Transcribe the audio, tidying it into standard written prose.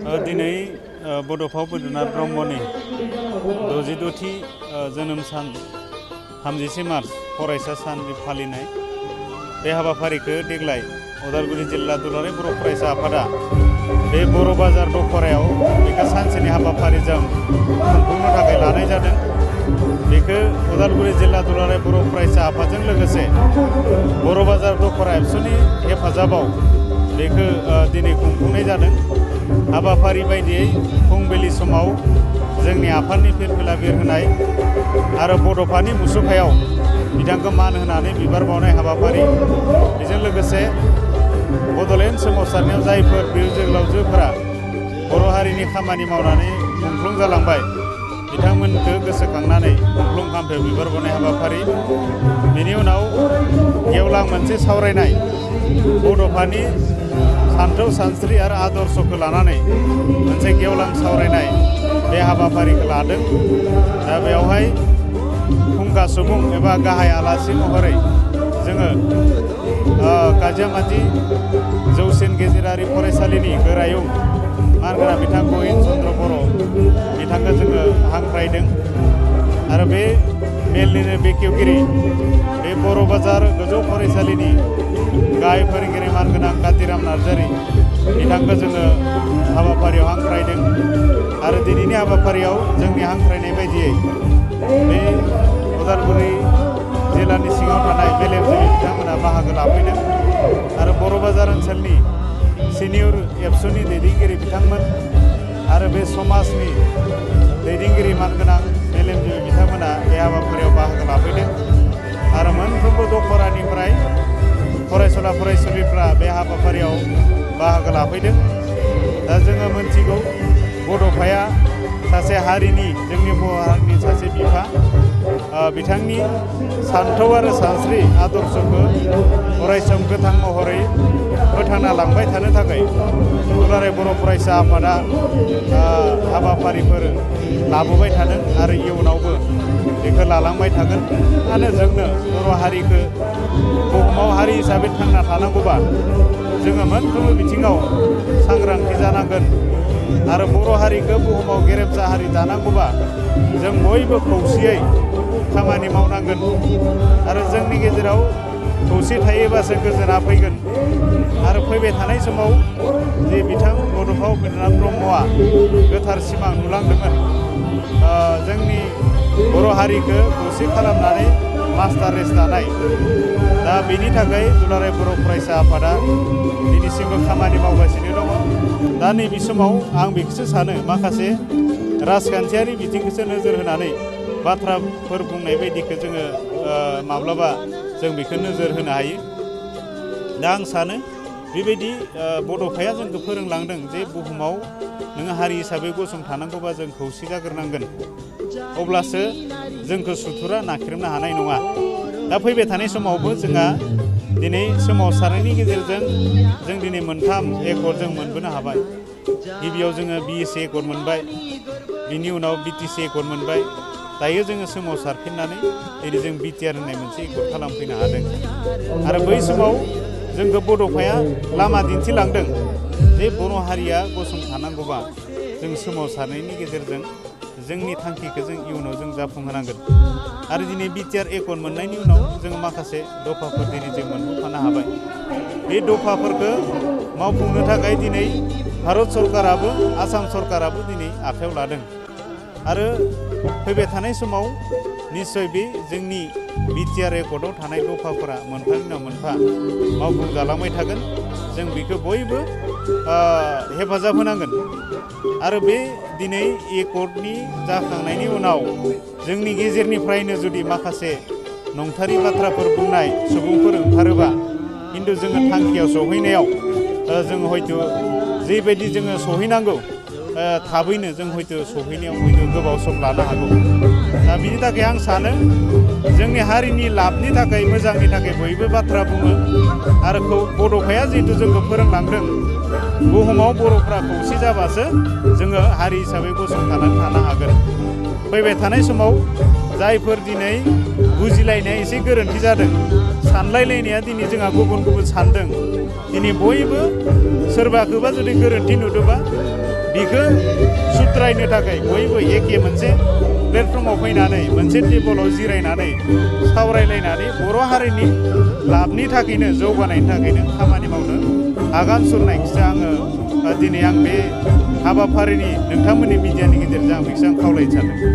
दिनै बड'फा उपेन्द्रनाथ ब्रह्मनि 66थि जोनोम सान 30 मार्च फरायसा सान फालिनाय बे हाबाफारिखौ देग्लाय उदालगुरि जिल्ला दुलाराय बर' फरायसा आफादा बे बर' बाजार दखरायाव बेखौ सानसेनि हाबाफारिजों खुंफुंनो थाखाय लानाय जादों। बेखौ उदालगुरि जिल्ला दुलाराय बर' फरायसा आफादजों लोगोसे बर' बाजार दखरा एबसुनि हेफाजाबाव बेखौ दिनै खुंफुंनाय जादों। हाबाफारि बायदियै फुंबिलि समाव जोंनि आफादनि फिरफिला बिरहोनाय आरो बड'फानि मुसुखायाव बिथांखौ मान होनानै बिबार बावनाय हाबाफारि, बेजों लोगोसे बड'लेण्ड सोमावसारनायाव जायफोर बिर जोहोलावजोफोरा बर' हारिनि खामानि मावनानै मुंख्लं जालांबाय बिथांमोनखौ गोसोखांनानै मुंख्लं खाम्फायाव बिबार बावनाय हाबाफारि, बेनि उनाव गेवलां मोनसे सावरायनाय बड'फानि सानथौ सानस्रि आरो आदर्शखौ लानानै मोनसे गेवलां सावरायनाय बे हाबाफारिखौ लादों। दा बेवहाय फुंखा सुबुं एबा गाहाय आलासि महरै जोङो काजियामाति जौसिन गेजेरारि फरायसालिनि गोरायुं मानगोनां बिथां गहिन चन्द्र बर' बिथांखौ जोङो हांख्रायदों आरो बे मेलनिनो बेखेवगिरि बे बर' बाजार गोजौ फरायसालिनि गाहाय फोरोंगिरि मानगोनां कातिराम नार्जारि बिथांखौ जोङो हाबाफारियाव हांख्रायदों आरो दिनैनि हाबाफारियाव जोंनि हांख्रायनाय बायदियै बे उदालगुरि जिल्लानि सिङाव थानाय मेलेमजिबि बिथांमोना बाहागो लाफैदों आरो बर' बाजार ओनसोलनि सिनियर एबसुनि दैदेनगिरि बिथांमोन आरो बे समाजनि दैदेनगिरि मानगोनां मेलेमजिबि बिथांमोना बे हाबाफारियाव बाहागो लाफैदों आरो मोनफ्रोमबो दखरानिफ्राय फरायसुला फरायसुलिफ्रा बे हाबाफारियाव बाहागो लाफैदों। दा जोङो मोनथिगौ बड'फाया सासे हारिनि जोंनि बर' हारिनि सासे बिफा, बिथांनि सानथौ आरो सानस्रि आदर्शखौ अरायसम गोथां महरै फोथांना लांबाय थानो थाखाय दुलाराय बर' फरायसा आफादा हाबाफारिफोर लाबोबाय थादों आरो इयुनावबो बेखौ लालांबाय थागोन। आरो जोंनो बर' हारिखौ बुहुमाव हारि हिसाबै थांना थानांगौबा जोङो मोनफ्रोमबो बिथिङाव सांग्रांथि जानांगोन आरो बर' हारिखौ बुहुमाव गेरेमसा हारि दानांगौबा जों बयबो खौसेयै खामानि मावनांगोन आरो जोंनि गेजेराव खौसे थायोबासो गोजोना फैगोन। आरो फैबाय थानाय समाव जे बिथां बड'फा उपेन्द्रनाथ ब्रह्मआ गोथार सिमां नुलांदोंमोन जोंनि बर' हारिखौ खौसे खालामनानै मास्टार रेस दानाय, दा बेनि थाखाय दुलाराय बर' फरायसा आफादा दिनैसिमबो खामानि मावगासिनो दङ। दा नैबे समाव आं बेखौसो सानो माखासे राजखान्थियारि बिथिंखौसो नोजोर होनानै बाथ्राफोर बुंनाय बायदिखौ जोङो माब्लाबा जों बेखौ नोजोर होनो हायो। दा आं सानो बेबायदि बड'फाया जोंखौ फोरोंलांदों जे बुहुमाव नोङो हारि हिसाबै गसंथानांगौबा जों खौसे जाग्रोनांगोन, अब्लासो जोंखौ सुथुरा नाख्रेबनो हानाय नङा। दा फैबाय थानाय समावबो जोंहा दिनै सोमावसारनायनि गेजेरजों जों दिनै मोनथाम एकर्ड जों मोनबोनो हाबाय। गिबियाव जोङो BSc एकर्ड मोनबाय, बिनि उनाव BTC एकर्ड मोनबाय, दायो जोङो सोमावसारफिननानै दिनै जों BTR होननाय मोनसे एकर्ड खालामफैनो हादों। आरो बै समाव जोंखौ बड'फाया लामा दिन्थिलांदों जे बर' हारिया गसंथानांगौबा जों सोमावसारनायनि गेजेरजों जोंनि थांखिखौ जों इयुनाव जों जाफुंहोनांगोन। आरो दिनै BTR एकर्ड मोननायनि उनाव जों माखासे दफाफोर दिनै जों मोनबोफानो हाबाय। बे दफाफोरखौ मावफुंनो थाखाय दिनै भारत सरकाराबो आसाम सरकाराबो दिनै आखायाव लादों आरो फैबाय थानाय समाव निस्सय बे जोंनि BTR एकर्डआव थानाय दफाफोरा मोनफानि उनाव मोनफा मावफुंजालांबाय थागोन। जों बेखौ बयबो हेफाजाब होनांगोन आरो बे दिनै एकर्डनि जाखांनायनि उनाव जोंनि गेजेरनिफ्रायनो जुदि माखासे नंथारि बाथ्राफोर बुंनाय सुबुंफोर ओंखारोबा खिन्थु जोङो थांखियाव सहैनायाव जोङो हयथ' जेबायदि जोङो सहैनांगौ थाबैनो जों हयथ' सहैनायाव गोबाव सम लानो हागौ। दा बिनि थाखाय आं सानो जोंनि हारिनि लाबनि थाखाय मोजांनि थाखाय बयबो बाथ्रा बुङो आरो बड'फाया जिहेतु जोंखौ फोरोंलांदों बुहुमाव बर'फ्रा खौसे जाबासो जोङो हारि हिसाबै गसंथानानै थानो हागोन। फैबाय थानाय समाव जायफोर दिनै बुजिलायनाया एसे गोरोन्थि जादों, सानलायलायनाया दिनै जोंहा गुबुन गुबुन सानदों, दिनै बयबो सोरबाखौबा जुदि गोरोन्थि नुदोंबा बिखौ सुद्रायनो थाखाय बयबो एखे मोनसे प्लेटफर्माव फैनानै मोनसे टेबोलाव जिरायनानै सावरायलायनानै बर' हारिनि लाबनि थाखायनो जौगानायनि थाखायनो खामानि मावनो आगान सुरनायखौसो आङो दिनै आं बे हाबाफारिनि नोंथांमोननि मिडियानि गेजेरजों आं बेखौसो आं खावलायनो सानदों।